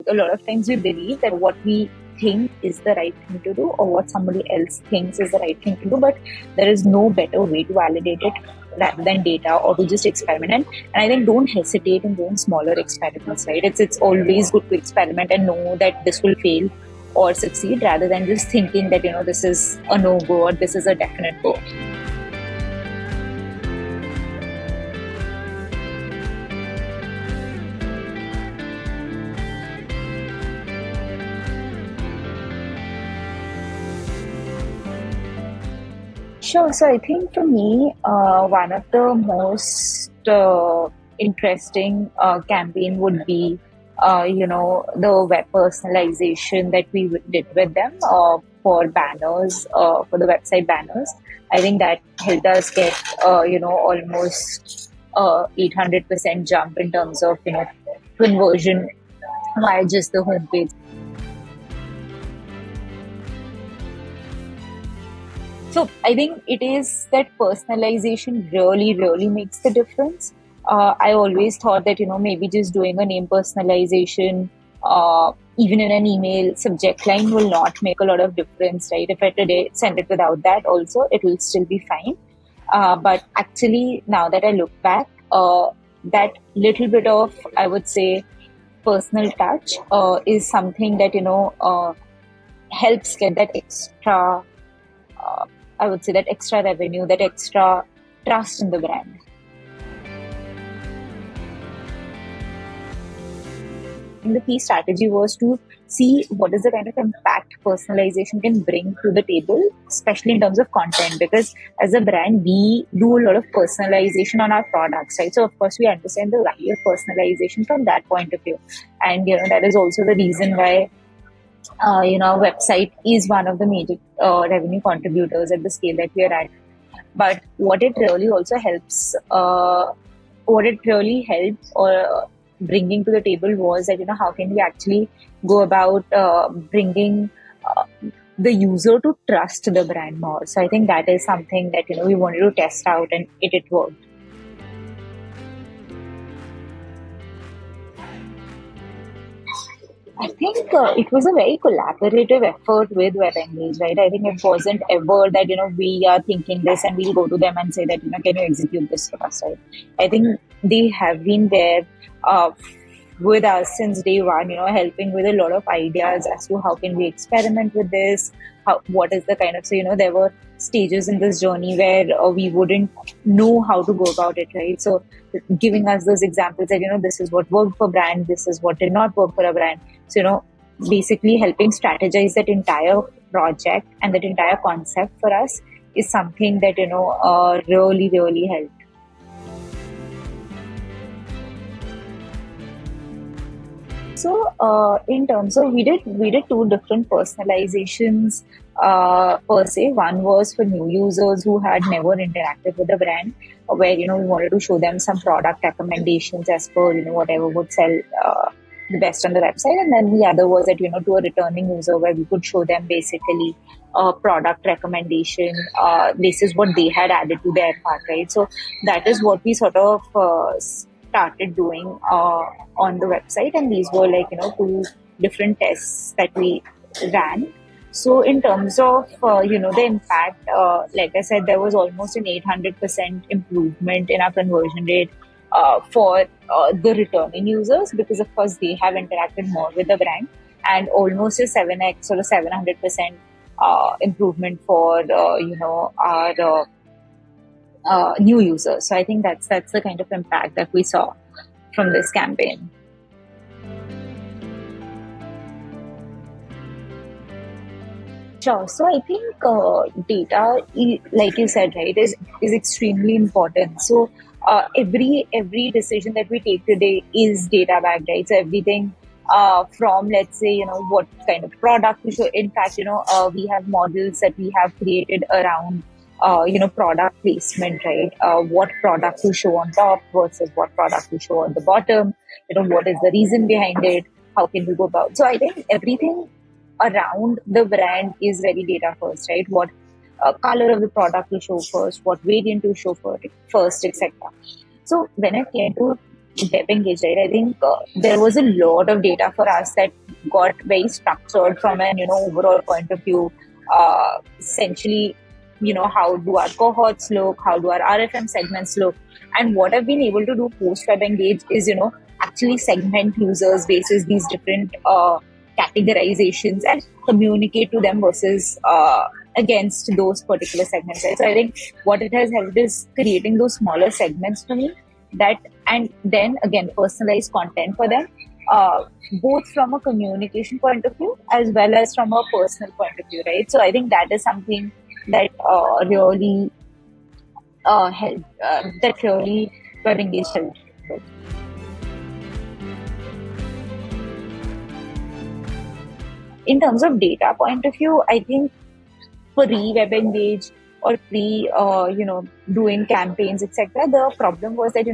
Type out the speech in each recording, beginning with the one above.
a lot of times we believe that what we think is the right thing to do or what somebody else thinks is the right thing to do, but there is no better way to validate it rather than data or to just experiment. And I think don't hesitate in doing smaller experiments, right? It's always good to experiment and know that this will fail or succeed rather than just thinking that, this is a no-go or this is a definite go. Sure. So I think for me, one of the most interesting campaign would be, the web personalization that we did with them for banners, for the website banners. I think that helped us get, almost 800% jump in terms of, conversion via just the homepage. So I think it is that personalization really, really makes the difference. I always thought that, maybe just doing a name personalization, even in an email subject line will not make a lot of difference, right? If I today send it without that also, it will still be fine. But actually, now that I look back, that little bit of, I would say, personal touch is something that, helps get that extra I would say that extra revenue, that extra trust in the brand. And the key strategy was to see what is the kind of impact personalization can bring to the table, especially in terms of content, because as a brand, we do a lot of personalization on our products, right? So of course, we understand the value of personalization from that point of view. And, that is also the reason why our website is one of the major revenue contributors at the scale that we are at. But what it really also helps, or bringing to the table was that, how can we actually go about bringing the user to trust the brand more. So I think that is something that, we wanted to test out, and it worked. I think it was a very collaborative effort with WebEngage, right? I think it wasn't ever that, we are thinking this and we'll go to them and say that, can you execute this for us, right? I think they have been there with us since day one, helping with a lot of ideas as to how can we experiment with this, what is the kind of, so, there were stages in this journey where we wouldn't know how to go about it, right? So giving us those examples that, this is what worked for brand, this is what did not work for a brand. So, basically helping strategize that entire project and that entire concept for us is something that, really, really helped. So, in terms of, we did two different personalizations per se. One was for new users who had never interacted with the brand, where, we wanted to show them some product recommendations as per, whatever would sell the best on the website. And then the other was that, to a returning user, where we could show them basically a product recommendation basis what they had added to their cart, right? So that is what we sort of started doing on the website. And these were two different tests that we ran. So in terms of, the impact, like I said, there was almost an 800% improvement in our conversion rate for the returning users, because of course they have interacted more with the brand, and almost a 7x or a 700% improvement for our new users. So I think that's the kind of impact that we saw from this campaign. Sure. So I think data, like you said, right, is extremely important. So every decision that we take today is data backed, right? So everything from, let's say, what kind of product we show. In fact, we have models that we have created around product placement, right? What product to show on top versus what product to show on the bottom. What is the reason behind it? How can we go about? So I think everything around the brand is very data first, right? What color of the product to show first, what variant to show first, etc. So when it came to web engaged, right, I think there was a lot of data for us that got very structured from an overall point of view. Essentially, how do our cohorts look? How do our RFM segments look? And what I've been able to do post web engage is actually segment users basis these different categorizations and communicate to them versus against those particular segments. Right? So I think what it has helped is creating those smaller segments for me, that and then again personalized content for them, both from a communication point of view as well as from a personal point of view, right? So I think that is something that really helped, that really web engage helped with. In terms of data point of view, I think pre-web engage or doing campaigns, etc., the problem was that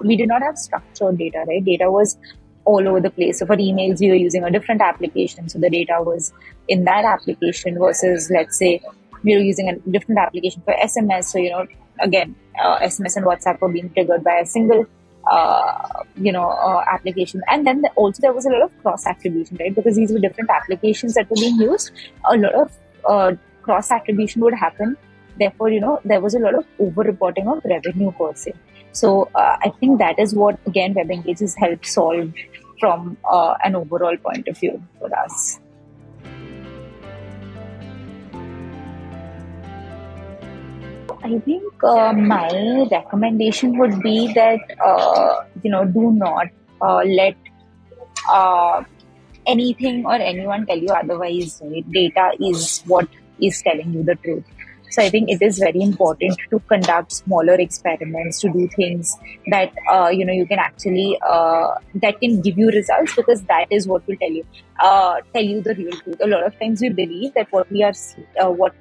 we did not have structured data, right? Data was all over the place. So for emails, we were using a different application, so the data was in that application, versus let's say we were using a different application for SMS. So again, SMS and WhatsApp were being triggered by a single application. And then also there was a lot of cross attribution, right? Because these were different applications that were being used. A lot of cross attribution would happen. Therefore, there was a lot of over reporting of revenue per se. So I think that is what again web engages help solve from an overall point of view for us. I think my recommendation would be that do not let anything or anyone tell you otherwise. Right? Data is what is telling you the truth. So I think it is very important to conduct smaller experiments, to do things that you can actually that can give you results, because that is what will tell you the real truth. A lot of times we believe that what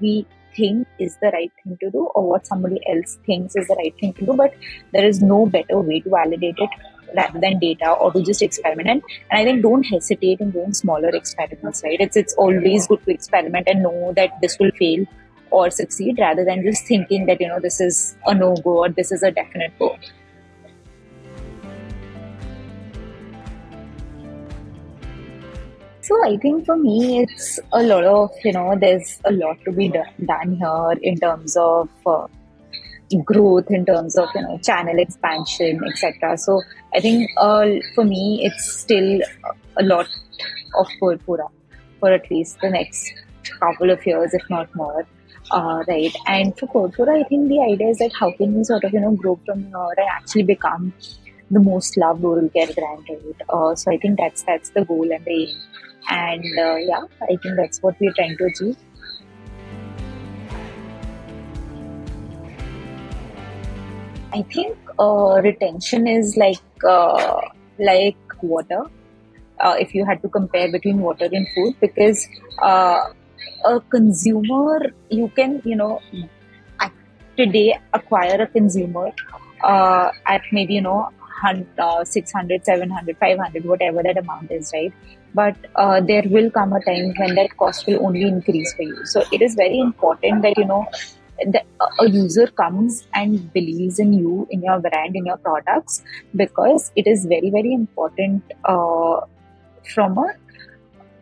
we think is the right thing to do, or what somebody else thinks is the right thing to do, but there is no better way to validate it rather than data, or to just experiment. And I think don't hesitate in doing smaller experiments, right? It's always good to experiment and know that this will fail or succeed, rather than just thinking that this is a no-go or this is a definite go. So I think for me, it's a lot of, there's a lot to be done here in terms of growth, in terms of, channel expansion, etc. So I think for me, it's still a lot of Perfora for at least the next couple of years, if not more. Right. And for Perfora, I think the idea is that how can we sort of, grow from here and actually become the most loved oral care brand, right? So I think that's the goal and the aim. And I think that's what we're trying to achieve. I think retention is like water. If you had to compare between water and food, because a consumer, you can today acquire a consumer at maybe 600, 700, 500, whatever that amount is, right? But there will come a time when that cost will only increase for you. So it is very important that a user comes and believes in you, in your brand, in your products, because it is very, very important from a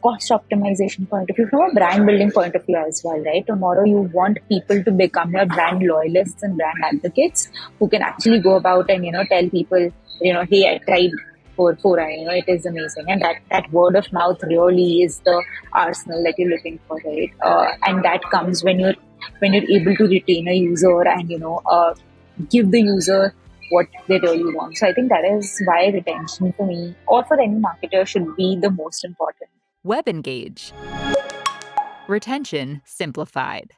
cost optimization point of view, from a brand building point of view as well, right? Tomorrow you want people to become your brand loyalists and brand advocates who can actually go about and tell people, hey, I tried Perfora, it is amazing. And that word of mouth really is the arsenal that you're looking for, right? And that comes when you're able to retain a user and give the user what they really want. So I think that is why retention for me, or for any marketer, should be the most important. Web Engage. Retention simplified.